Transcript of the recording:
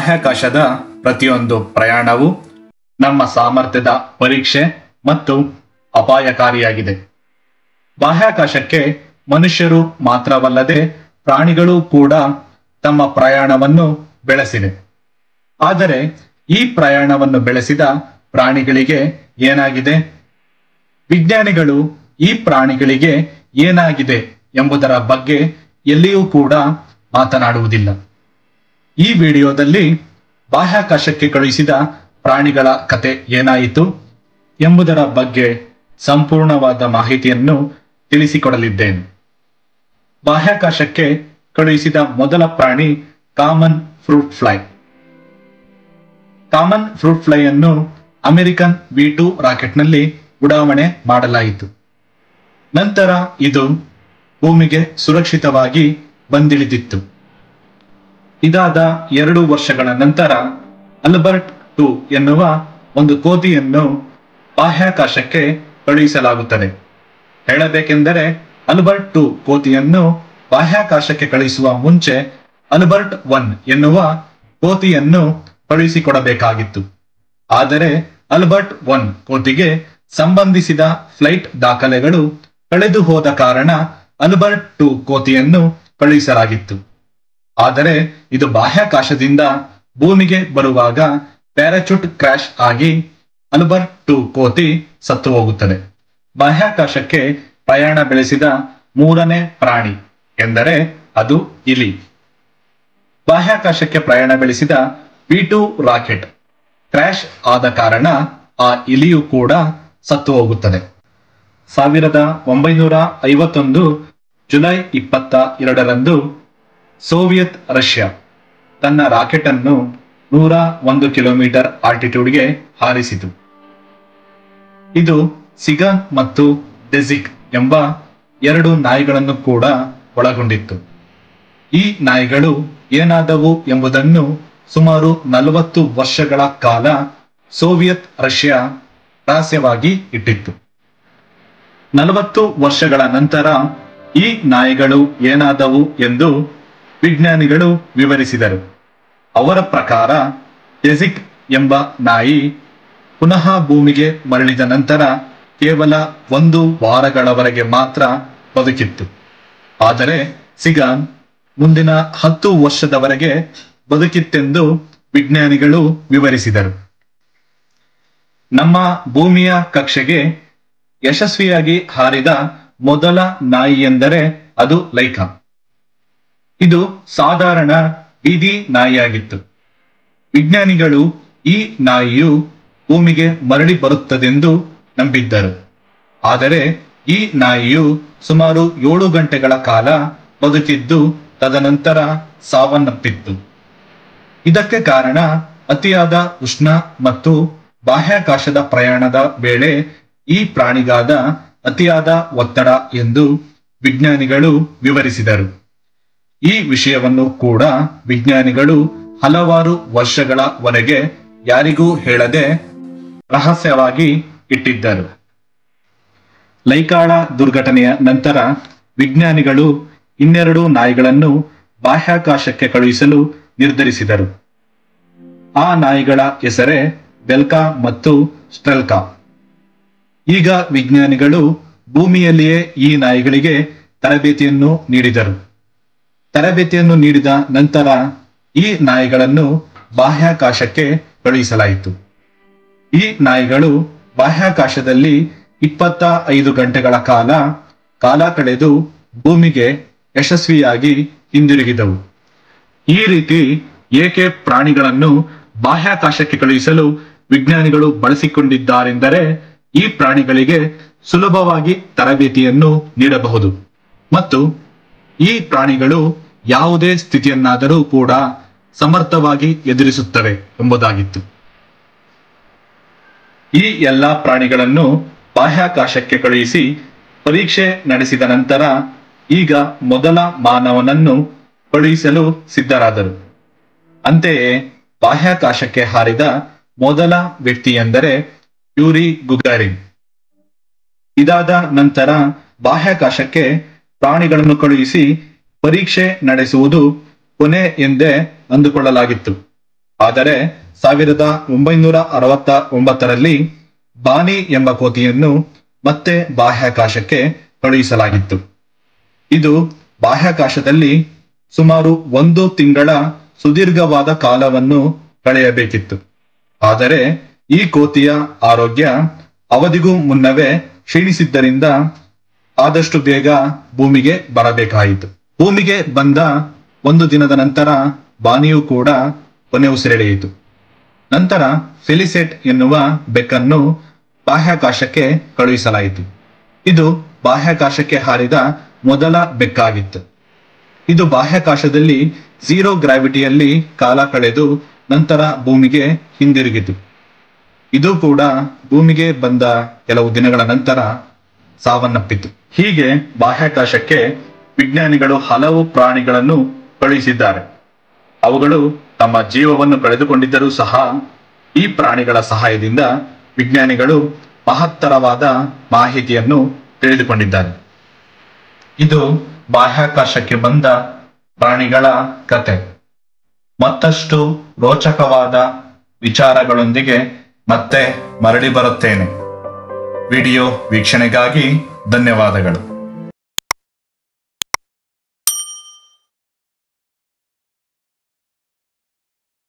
ಬಾಹ್ಯಾಕಾಶದ ಪ್ರತಿಯೊಂದು ಪ್ರಯಾಣವು ನಮ್ಮ ಸಾಮರ್ಥ್ಯದ ಪರೀಕ್ಷೆ ಮತ್ತು ಅಪಾಯಕಾರಿಯಾಗಿದೆ. ಬಾಹ್ಯಾಕಾಶಕ್ಕೆ ಮನುಷ್ಯರು ಮಾತ್ರವಲ್ಲದೆ ಪ್ರಾಣಿಗಳು ಕೂಡ ತಮ್ಮ ಪ್ರಯಾಣವನ್ನು ಬೆಳೆಸಿವೆ. ಆದರೆ ಈ ಪ್ರಯಾಣವನ್ನು ಬೆಳೆಸಿದ ಪ್ರಾಣಿಗಳಿಗೆ ಏನಾಗಿದೆ? ವಿಜ್ಞಾನಿಗಳು ಈ ಪ್ರಾಣಿಗಳಿಗೆ ಏನಾಗಿದೆ ಎಂಬುದರ ಬಗ್ಗೆ ಎಲ್ಲಿಯೂ ಕೂಡ ಮಾತನಾಡುವುದಿಲ್ಲ. ಈ ವಿಡಿಯೋದಲ್ಲಿ ಬಾಹ್ಯಾಕಾಶಕ್ಕೆ ಕಳುಹಿಸಿದ ಪ್ರಾಣಿಗಳ ಕತೆ ಏನಾಯಿತು ಎಂಬುದರ ಬಗ್ಗೆ ಸಂಪೂರ್ಣವಾದ ಮಾಹಿತಿಯನ್ನು ತಿಳಿಸಿಕೊಡಲಿದ್ದೇನೆ. ಬಾಹ್ಯಾಕಾಶಕ್ಕೆ ಕಳುಹಿಸಿದ ಮೊದಲ ಪ್ರಾಣಿ common fruit fly. Common fruit fly ಅನ್ನು ಅಮೆರಿಕನ್ V2 ರಾಕೆಟ್ನಲ್ಲಿ ಉಡಾವಣೆ ಮಾಡಲಾಯಿತು. ನಂತರ ಇದು ಭೂಮಿಗೆ ಸುರಕ್ಷಿತವಾಗಿ ಬಂದಿಳಿದಿತ್ತು. ಇದಾದ 2 ವರ್ಷಗಳ ನಂತರ ಅಲ್ಬರ್ಟ್ 2 ಎನ್ನುವ ಒಂದು ಕೋತಿಯನ್ನು ಬಾಹ್ಯಾಕಾಶಕ್ಕೆ ಕಳುಹಿಸಲಾಗುತ್ತದೆ. ಹೇಳಬೇಕೆಂದರೆ ಅಲ್ಬರ್ಟ್ 2 ಕೋತಿಯನ್ನು ಬಾಹ್ಯಾಕಾಶಕ್ಕೆ ಕಳುಹಿಸುವ ಮುಂಚೆ ಅಲ್ಬರ್ಟ್ 1 ಎನ್ನುವ ಕೋತಿಯನ್ನು ಕಳುಹಿಸಿಕೊಡಬೇಕಾಗಿತ್ತು. ಆದರೆ ಅಲ್ಬರ್ಟ್ 1 ಕೋತಿಗೆ ಸಂಬಂಧಿಸಿದ ಫ್ಲೈಟ್ ದಾಖಲೆಗಳು ಕಳೆದು ಹೋದ ಕಾರಣ ಅಲ್ಬರ್ಟ್ 2 ಕೋತಿಯನ್ನು ಕಳುಹಿಸಲಾಗಿತ್ತು. ಆದರೆ ಇದು ಬಾಹ್ಯಾಕಾಶದಿಂದ ಭೂಮಿಗೆ ಬರುವಾಗ ಪ್ಯಾರಾಚೂಟ್ ಕ್ರ್ಯಾಶ್ ಆಗಿ ಅಲ್ಬರ್ಟ್ 2 ಕೋತಿ ಸತ್ತು ಹೋಗುತ್ತದೆ. ಬಾಹ್ಯಾಕಾಶಕ್ಕೆ ಪ್ರಯಾಣ ಬೆಳೆಸಿದ ಮೂರನೇ ಪ್ರಾಣಿ ಎಂದರೆ ಅದು ಇಲಿ. ಬಾಹ್ಯಾಕಾಶಕ್ಕೆ ಪ್ರಯಾಣ ಬೆಳೆಸಿದ V2 ರಾಕೆಟ್ ಕ್ರ್ಯಾಶ್ ಆದ ಕಾರಣ ಆ ಇಲಿಯು ಕೂಡ ಸತ್ತು ಹೋಗುತ್ತದೆ. 1951 ಜುಲೈ 22ರಂದು ಸೋವಿಯತ್ ರಷ್ಯಾ ತನ್ನ ರಾಕೆಟ್ ಅನ್ನು 101 ಕಿಲೋಮೀಟರ್ ಆಲ್ಟಿಟ್ಯೂಡ್ಗೆ ಹಾರಿಸಿತು. ಇದು ಸಿಗಾನ್ ಮತ್ತು ಡೆಜಿಕ್ ಎಂಬ 2 ನಾಯಿಗಳನ್ನು ಕೂಡ ಒಳಗೊಂಡಿತ್ತು. ಈ ನಾಯಿಗಳು ಏನಾದವು ಎಂಬುದನ್ನು ಸುಮಾರು 40 ವರ್ಷಗಳ ಕಾಲ ಸೋವಿಯತ್ ರಷ್ಯಾ ರಹಸ್ಯವಾಗಿ ಇಟ್ಟಿತ್ತು. 40 ವರ್ಷಗಳ ನಂತರ ಈ ನಾಯಿಗಳು ಏನಾದವು ಎಂದು ವಿಜ್ಞಾನಿಗಳು ವಿವರಿಸಿದರು. ಅವರ ಪ್ರಕಾರ ಡೆಜಿಕ್ ಎಂಬ ನಾಯಿ ಪುನಃ ಭೂಮಿಗೆ ಮರಳಿದ ನಂತರ ಕೇವಲ 1 ವಾರಗಳವರೆಗೆ ಮಾತ್ರ ಬದುಕಿತ್ತು. ಆದರೆ ಸಿಗಾನ್ ಮುಂದಿನ 10 ವರ್ಷದವರೆಗೆ ಬದುಕಿತ್ತೆಂದು ವಿಜ್ಞಾನಿಗಳು ವಿವರಿಸಿದರು. ನಮ್ಮ ಭೂಮಿಯ ಕಕ್ಷೆಗೆ ಯಶಸ್ವಿಯಾಗಿ ಹಾರಿದ ಮೊದಲ ನಾಯಿ ಎಂದರೆ ಅದು ಲೈಕಾ. ಇದು ಸಾಧಾರಣ ಬೀದಿ ನಾಯಿಯಾಗಿತ್ತು. ವಿಜ್ಞಾನಿಗಳು ಈ ನಾಯಿಯು ಭೂಮಿಗೆ ಮರಳಿ ಬರುತ್ತದೆಂದು ನಂಬಿದ್ದರು. ಆದರೆ ಈ ನಾಯಿಯು ಸುಮಾರು 7 ಗಂಟೆಗಳ ಕಾಲ ಬದುಕಿದ್ದು ತದನಂತರ ಸಾವನ್ನಪ್ಪಿತ್ತು. ಇದಕ್ಕೆ ಕಾರಣ ಅತಿಯಾದ ಉಷ್ಣ ಮತ್ತು ಬಾಹ್ಯಾಕಾಶದ ಪ್ರಯಾಣದ ವೇಳೆ ಈ ಪ್ರಾಣಿಗಾದ ಅತಿಯಾದ ಒತ್ತಡ ಎಂದು ವಿಜ್ಞಾನಿಗಳು ವಿವರಿಸಿದರು. ಈ ವಿಷಯವನ್ನು ಕೂಡ ವಿಜ್ಞಾನಿಗಳು ಹಲವಾರು ವರ್ಷಗಳವರೆಗೆ ಯಾರಿಗೂ ಹೇಳದೆ ರಹಸ್ಯವಾಗಿ ಇಟ್ಟಿದ್ದರು. ಲೈಕಾಳ ದುರ್ಘಟನೆಯ ನಂತರ ವಿಜ್ಞಾನಿಗಳು 2 ನಾಯಿಗಳನ್ನು ಬಾಹ್ಯಾಕಾಶಕ್ಕೆ ಕಳುಹಿಸಲು ನಿರ್ಧರಿಸಿದರು. ಆ ನಾಯಿಗಳ ಹೆಸರೇ ಬೆಲ್ಕಾ ಮತ್ತು ಸ್ಟ್ರೆಲ್ಕಾ. ಈಗ ವಿಜ್ಞಾನಿಗಳು ಭೂಮಿಯಲ್ಲಿಯೇ ಈ ನಾಯಿಗಳಿಗೆ ತರಬೇತಿಯನ್ನು ನೀಡಿದರು. ತರಬೇತಿಯನ್ನು ನೀಡಿದ ನಂತರ ಈ ನಾಯಿಗಳನ್ನು ಬಾಹ್ಯಾಕಾಶಕ್ಕೆ ಕಳುಹಿಸಲಾಯಿತು. ಈ ನಾಯಿಗಳು ಬಾಹ್ಯಾಕಾಶದಲ್ಲಿ 25 ಗಂಟೆಗಳ ಕಾಲ ಕಳೆದು ಭೂಮಿಗೆ ಯಶಸ್ವಿಯಾಗಿ ಹಿಂದಿರುಗಿದವು. ಈ ರೀತಿ ಏಕೆ ಪ್ರಾಣಿಗಳನ್ನು ಬಾಹ್ಯಾಕಾಶಕ್ಕೆ ಕಳುಹಿಸಲು ವಿಜ್ಞಾನಿಗಳು ಬಳಸಿಕೊಂಡಿದ್ದಾರೆಂದರೆ ಈ ಪ್ರಾಣಿಗಳಿಗೆ ಸುಲಭವಾಗಿ ತರಬೇತಿಯನ್ನು ನೀಡಬಹುದು ಮತ್ತು ಈ ಪ್ರಾಣಿಗಳು ಯಾವುದೇ ಸ್ಥಿತಿಯನ್ನಾದರೂ ಕೂಡ ಸಮರ್ಥವಾಗಿ ಎದುರಿಸುತ್ತವೆ ಎಂಬುದಾಗಿತ್ತು. ಈ ಎಲ್ಲಾ ಪ್ರಾಣಿಗಳನ್ನು ಬಾಹ್ಯಾಕಾಶಕ್ಕೆ ಕಳುಹಿಸಿ ಪರೀಕ್ಷೆ ನಡೆಸಿದ ನಂತರ ಈಗ ಮೊದಲ ಮಾನವನನ್ನು ಕಳುಹಿಸಲು ಸಿದ್ಧರಾದರು. ಅಂತೆಯೇ ಬಾಹ್ಯಾಕಾಶಕ್ಕೆ ಹಾರಿದ ಮೊದಲ ವ್ಯಕ್ತಿ ಎಂದರೆ ಯೂರಿ ಗುಗಾರಿನ್. ಇದಾದ ನಂತರ ಬಾಹ್ಯಾಕಾಶಕ್ಕೆ ಪ್ರಾಣಿಗಳನ್ನು ಕಳುಹಿಸಿ ಪರೀಕ್ಷೆ ನಡೆಸುವುದು ಕೊನೆ ಎಂದೇ ಅಂದುಕೊಳ್ಳಲಾಗಿತ್ತು. ಆದರೆ 1969ರಲ್ಲಿ ಬಾನಿ ಎಂಬ ಕೋತಿಯನ್ನು ಮತ್ತೆ ಬಾಹ್ಯಾಕಾಶಕ್ಕೆ ಕಳುಹಿಸಲಾಗಿತ್ತು. ಇದು ಬಾಹ್ಯಾಕಾಶದಲ್ಲಿ ಸುಮಾರು 1 ತಿಂಗಳ ಸುದೀರ್ಘವಾದ ಕಾಲವನ್ನು ಕಳೆಯಬೇಕಿತ್ತು. ಆದರೆ ಈ ಕೋತಿಯ ಆರೋಗ್ಯ ಅವಧಿಗೂ ಮುನ್ನವೇ ಕ್ಷೀಣಿಸಿದ್ದರಿಂದ ಆದಷ್ಟು ಬೇಗ ಭೂಮಿಗೆ ಬರಬೇಕಾಯಿತು. ಭೂಮಿಗೆ ಬಂದ 1 ದಿನದ ನಂತರ ಬಾನಿಯು ಕೂಡ ಕೊನೆ ಉಸಿರೆಳೆಯಿತು. ನಂತರ ಫೆಲಿಸೆಟ್ ಎನ್ನುವ ಬೆಕ್ಕನ್ನು ಬಾಹ್ಯಾಕಾಶಕ್ಕೆ ಕಳುಹಿಸಲಾಯಿತು. ಇದು ಬಾಹ್ಯಾಕಾಶಕ್ಕೆ ಹಾರಿದ ಮೊದಲ ಬೆಕ್ಕಾಗಿತ್ತು. ಇದು ಬಾಹ್ಯಾಕಾಶದಲ್ಲಿ 0 ಗ್ರಾವಿಟಿಯಲ್ಲಿ ಕಾಲ ಕಳೆದು ನಂತರ ಭೂಮಿಗೆ ಹಿಂದಿರುಗಿತು. ಇದು ಕೂಡ ಭೂಮಿಗೆ ಬಂದ ಕೆಲವು ದಿನಗಳ ನಂತರ ಸಾವನ್ನಪ್ಪಿತು. ಹೀಗೆ ಬಾಹ್ಯಾಕಾಶಕ್ಕೆ ವಿಜ್ಞಾನಿಗಳು ಹಲವು ಪ್ರಾಣಿಗಳನ್ನು ಕಳುಹಿಸಿದ್ದಾರೆ. ಅವುಗಳು ತಮ್ಮ ಜೀವವನ್ನು ಕಳೆದುಕೊಂಡಿದ್ದರೂ ಸಹ ಈ ಪ್ರಾಣಿಗಳ ಸಹಾಯದಿಂದ ವಿಜ್ಞಾನಿಗಳು ಮಹತ್ತರವಾದ ಮಾಹಿತಿಯನ್ನು ತಿಳಿದುಕೊಂಡಿದ್ದಾರೆ. ಇದು ಬಾಹ್ಯಾಕಾಶಕ್ಕೆ ಬಂದ ಪ್ರಾಣಿಗಳ ಕತೆ. ಮತ್ತಷ್ಟು ರೋಚಕವಾದ ವಿಚಾರಗಳೊಂದಿಗೆ ಮತ್ತೆ ಮರಳಿ ಬರುತ್ತೇನೆ. ವಿಡಿಯೋ ವೀಕ್ಷಣೆಗಾಗಿ ಧನ್ಯವಾದಗಳು.